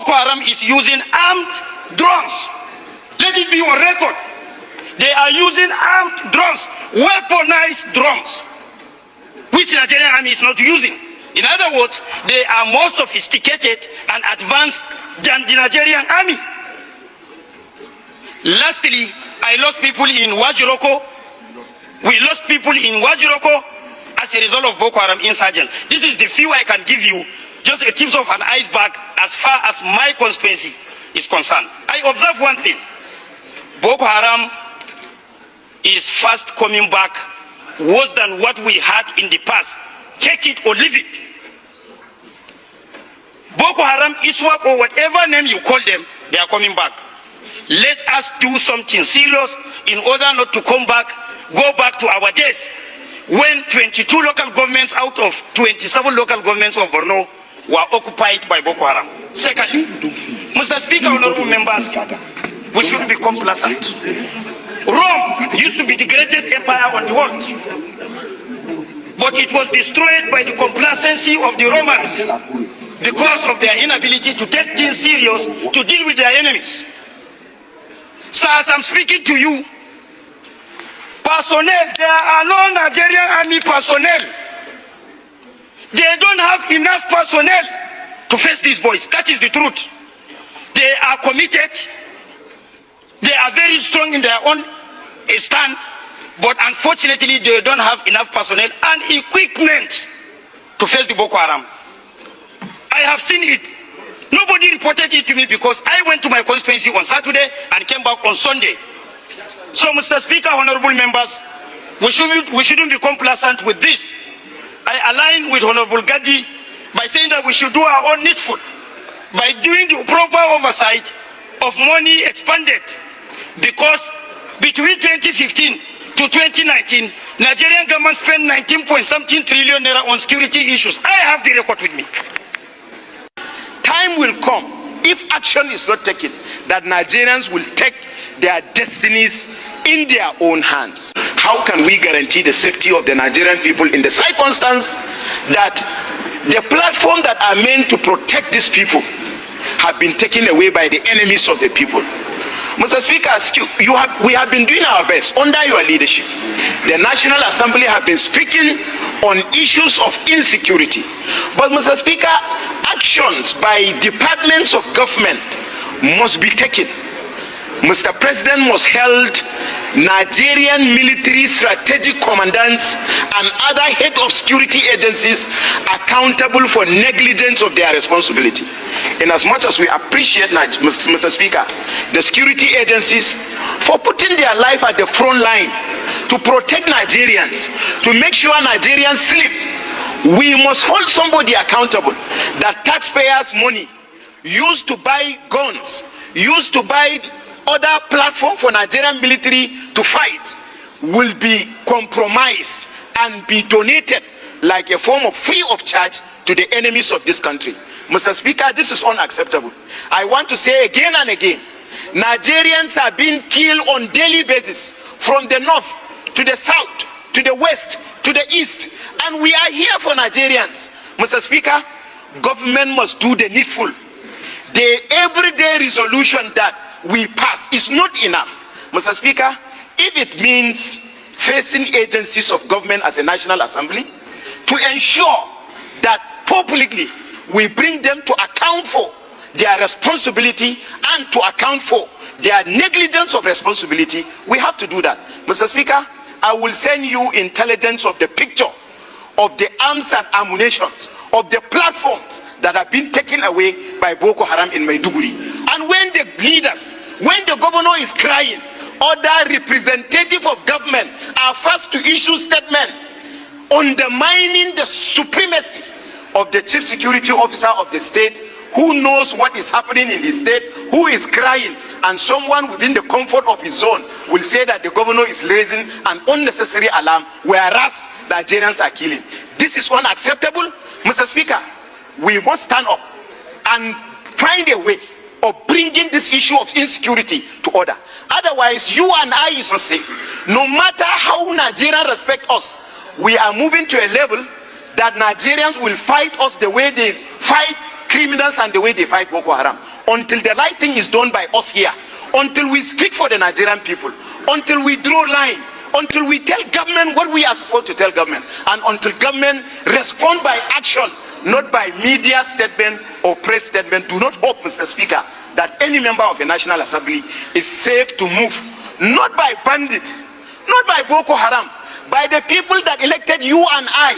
Boko Haram is using armed drones. Let it be on record. They are using armed drones, weaponized drones, which the Nigerian army is not using. In other words, they are more sophisticated and advanced than the Nigerian army. Lastly, I lost people in Wajiroko. We lost people in Wajiroko as a result of Boko Haram insurgents. This is the few I can give you, just a tip of an iceberg as far as my constituency is concerned. I observe one thing. Boko Haram is fast coming back, worse than what we had in the past. Take it or leave it. Boko Haram, ISWAP, or whatever name you call them, they are coming back. Let us do something serious in order not to go back to our days when 22 local governments out of 27 local governments of Borno were occupied by Boko Haram. Secondly, Mr. Speaker, honorable members, we should be complacent. Rome used to be the greatest empire on the world, but it was destroyed by the complacency of the Romans because of their inability to take things serious, to deal with their enemies. So as I'm speaking to you, personnel, there are no Nigerian army personnel. They don't have enough personnel to face these boys. That is the truth. They are committed. They are very strong in their own stand, but unfortunately they don't have enough personnel and equipment to face the Boko Haram. I have seen it. Nobody reported it to me because I went to my constituency on Saturday and came back on Sunday. So, Mr. Speaker, honorable members, we shouldn't be complacent with this. I align with Honorable Gadi by saying that we should do our own needful by doing the proper oversight of money expended, because between 2015 to 2019, Nigerian government spent 19-point-something trillion naira on security issues. I have the record with me. Time will come, if action is not taken, that Nigerians will take their destinies in their own hands. How can we guarantee the safety of the Nigerian people in the circumstance that the platform that are meant to protect these people have been taken away by the enemies of the people? Mr. Speaker, we have been doing our best under your leadership. The National Assembly have been speaking on issues of insecurity. But Mr. Speaker, actions by departments of government must be taken. Mr. President must hold Nigerian military strategic commandants and other head of security agencies accountable for negligence of their responsibility. In as much as we appreciate, Mr. Speaker, the security agencies for putting their life at the front line to protect Nigerians, to make sure Nigerians sleep, we must hold somebody accountable that taxpayers' money used to buy guns, used to buy other platform for Nigerian military to fight, will be compromised and be donated like a form of free of charge to the enemies of this country. Mr. Speaker, this is unacceptable. I want to say again and again, Nigerians are being killed on daily basis from the north to the south to the west to the east, and we are here for Nigerians. Mr. Speaker, government must do the needful. The everyday resolution that we pass is not enough. Mr. Speaker, if it means facing agencies of government as a National Assembly to ensure that publicly we bring them to account for their responsibility and to account for their negligence of responsibility, we have to do that. Mr. Speaker, I will send you intelligence of the picture of the arms and ammunition, of the platforms that have been taken away by Boko Haram in Maiduguri. And when the leaders, when the governor is crying, other representatives of government are first to issue statement undermining the supremacy of the chief security officer of the state, who knows what is happening in his state, who is crying, and someone within the comfort of his zone will say that the governor is raising an unnecessary alarm, whereas Nigerians are killing. This is unacceptable. Mr. Speaker, we must stand up and find a way of bringing this issue of insecurity to order. Otherwise, you and I is not safe. No matter how Nigerians respect us, we are moving to a level that Nigerians will fight us the way they fight criminals and the way they fight Boko Haram. until the right thing is done by us here, until we speak for the Nigerian people, until we draw line, until we tell government what we are supposed to tell government, and until government respond by action, not by media statement or press statement. Do not hope, Mr. Speaker, that any member of the National Assembly is safe to move, not by bandit, not by Boko Haram, by the people that elected you and I.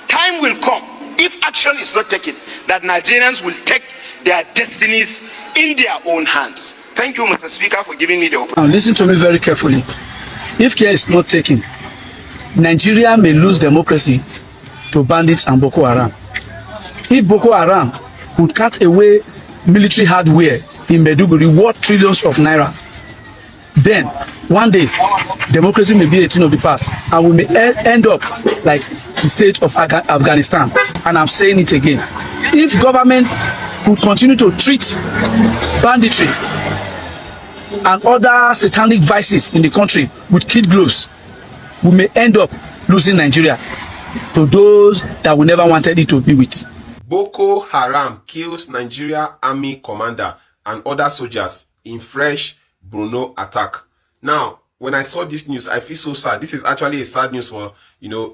Time will come, if action is not taken, that Nigerians will take their destinies in their own hands. Thank you, Mr. Speaker, for giving me the opportunity. Now listen to me very carefully. If care is not taken, Nigeria may lose democracy to bandits and Boko Haram. If Boko Haram could cut away military hardware in Maiduguri worth trillions of naira, then one day democracy may be a thing of the past, and we may end up like the state of Afghanistan. And I'm saying it again. If government could continue to treat banditry and other satanic vices in the country with kid gloves, we may end up losing Nigeria to those that we never wanted it to be with. Boko Haram kills Nigeria Army commander and other soldiers in fresh Bruno attack. Now, when I saw this news, I feel so sad. This is actually a sad news for,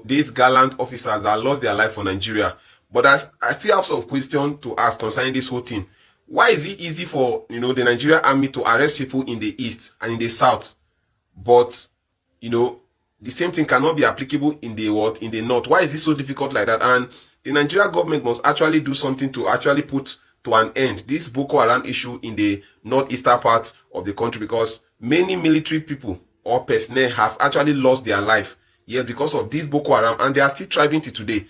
these gallant officers that lost their life for Nigeria. But I still have some question to ask concerning this whole thing. Why is it easy for, the Nigerian army to arrest people in the east and in the south? But, the same thing cannot be applicable in the north. Why is it so difficult like that? And the Nigerian government must actually do something to actually put to an end this Boko Haram issue in the northeastern part of the country, because many military people or personnel has actually lost their life here because of this Boko Haram, and they are still thriving till today.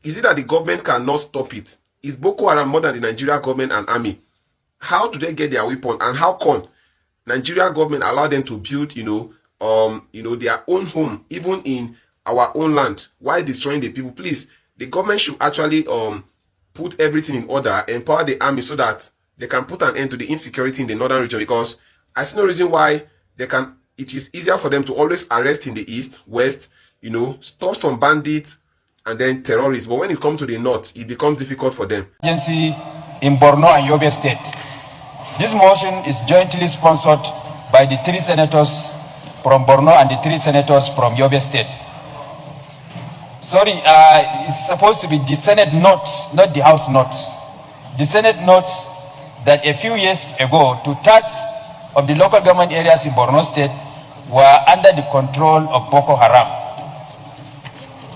Is it that the government cannot stop it? Is Boko Haram more than the Nigerian government and army? How do they get their weapon, and how come Nigerian government allow them to build, their own home even in our own land? Why destroying the people? Please, the government should actually put everything in order, empower the army so that they can put an end to the insecurity in the northern region, because I see no reason why it is easier for them to always arrest in the east, west, stop some bandits and then terrorists. But when it comes to the north, it becomes difficult for them. Agency in Borno and Yobe State. This motion is jointly sponsored by the 3 senators from Borno and the 3 senators from Yobe State. Sorry, it's supposed to be the Senate notes, not the House notes. The Senate notes that a few years ago, 2/3 of the local government areas in Borno State were under the control of Boko Haram.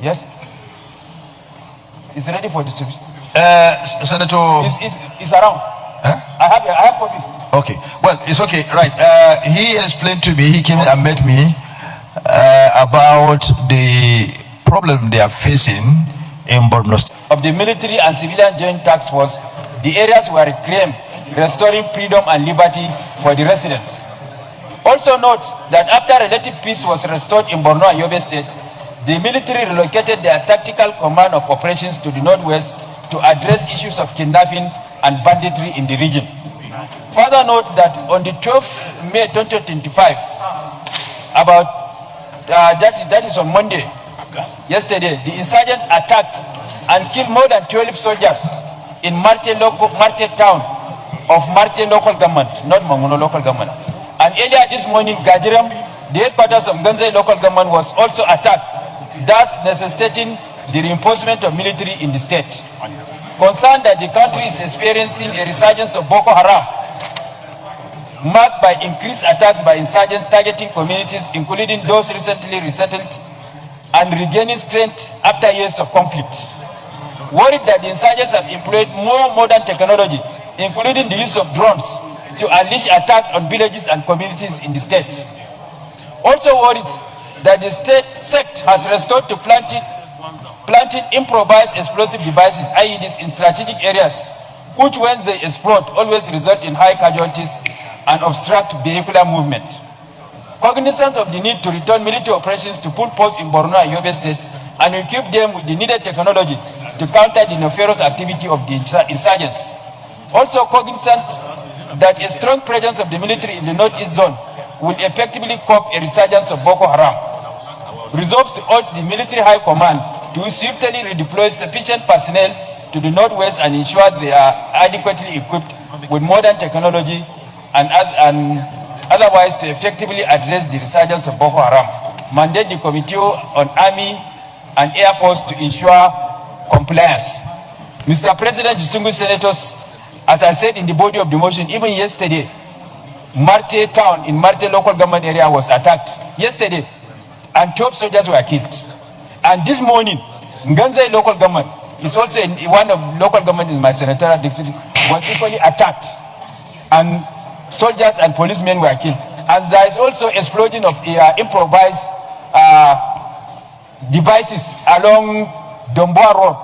Yes? It's ready for distribution. Senator... It's around. Huh? I have copies. Okay. Well, it's okay. Right. He explained to me, he came and met me about the problem they are facing in Borno State. Of the military and civilian joint task force, the areas were reclaimed, restoring freedom and liberty for the residents. Also note that after relative peace was restored in Borno and Yobe State, the military relocated their tactical command of operations to the northwest to address issues of kidnapping and banditry in the region. Further note that on the 12th May 2025, that is on Monday, yesterday, the insurgents attacked and killed more than 12 soldiers in Marte town of Marte local government, not Manguno local government. And earlier this morning, Gajiram, the headquarters of Ganzai local government, was also attacked, thus necessitating the reinforcement of military in the state. Concerned that the country is experiencing a resurgence of Boko Haram, marked by increased attacks by insurgents targeting communities, including those recently resettled, and regaining strength after years of conflict. Worried that the insurgents have employed more modern technology, including the use of drones, to unleash attacks on villages and communities in the state. Also worried that the state sect has resorted to planting improvised explosive devices, IEDs, in strategic areas, which when they explode always result in high casualties and obstruct vehicular movement. Cognizant of the need to return military operations to full post in Borno and Yobe states and equip them with the needed technology to counter the nefarious activity of the insurgents. Also cognizant that a strong presence of the military in the northeast zone will effectively cope a resurgence of Boko Haram. Resolves to urge the military high command to swiftly redeploy sufficient personnel to the northwest and ensure they are adequately equipped with modern technology and otherwise to effectively address the resurgence of Boko Haram. Mandate the Committee on Army and Air Force to ensure compliance. Mr. President, distinguished senators, as I said in the body of the motion, even yesterday, Marte town in Marte local government area was attacked yesterday, and 12 soldiers were killed. And this morning, Nganzai local government is also one of local government in my senatorial district was equally attacked, and soldiers and policemen were killed. And there is also explosion of improvised devices along Domboa Road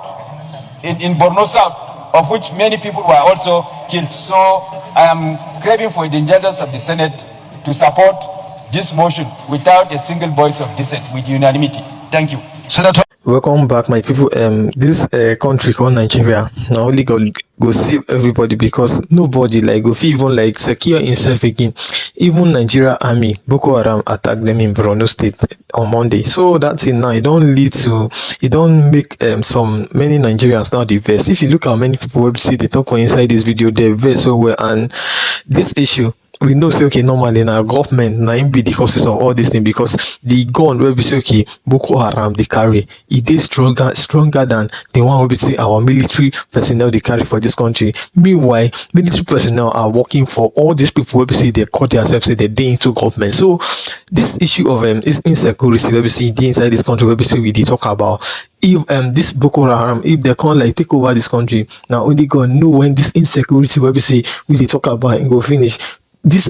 in Borno South, of which many people were also killed. So I am craving for the indulgence of the Senate to support this motion without a single voice of dissent, with unanimity. Thank you. Senator. Welcome back, my people. This country called Nigeria now only go save everybody, because nobody like go even like secure himself again. Even Nigeria army Boko Haram attacked them in Borno State on Monday. So that's it now. It don't lead to, it don't make many Nigerians now the best. If you look how many people will see they talk on inside this video, they very so well. And this issue, we know say okay, normally in our government now be the causes of all these things, because the gun will be say okay, Boko Haram they carry it is stronger than the one will be say our military personnel they carry for this country. Meanwhile, military personnel are working for all these people will be say they call themselves say they're into government. So this issue of is insecurity will be see inside this country will be say we did talk about. If this Boko Haram, if they can't like take over this country, now only gonna know when this insecurity will be say we did talk about and go finish. This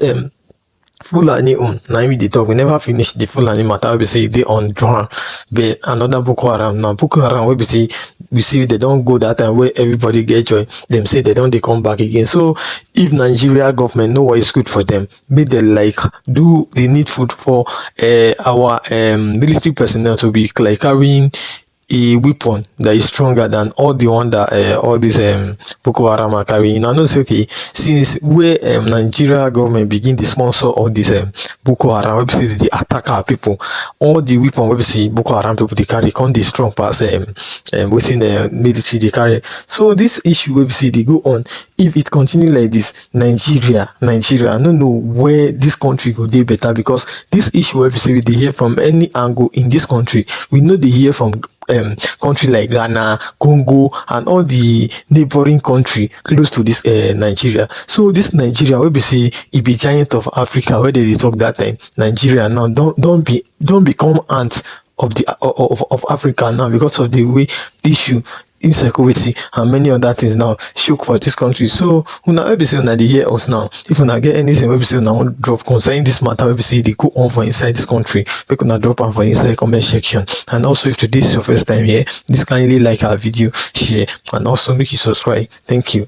Fulani now we talk, we never finish the Fulani matter. We say they on ground, but another Boko Haram now. Boko Haram we see they don't go that time where everybody get joy. Them say they come back again. So if Nigeria government know what is good for them, make they like do the needful for our military personnel to be like carrying a weapon that is stronger than all the one that all these Boko Haram are carrying. I know say okay, since where Nigeria government begin to sponsor all these Boko Haram, we see they attack our people, all the weapon we see Boko Haram people they carry can't be strong pass within the military they carry. So this issue we see they go on. If it continue like this, Nigeria, I don't know where this country go dey better, because this issue we see they hear from any angle in this country. We know they hear from country like Ghana, Congo, and all the neighboring country close to this Nigeria. So this Nigeria will be say it be giant of Africa, where they talk that time. Nigeria now don't become ants of the of Africa now, because of the way issue insecurity and many other things now shook for this country. So una will be say una dey hear us now. If una get anything will be say una want drop concerning this matter, will be say they go on for inside this country, make una drop am for inside comment section. And also if today is your first time here, this kindly like our video, share, and also make you subscribe. Thank you.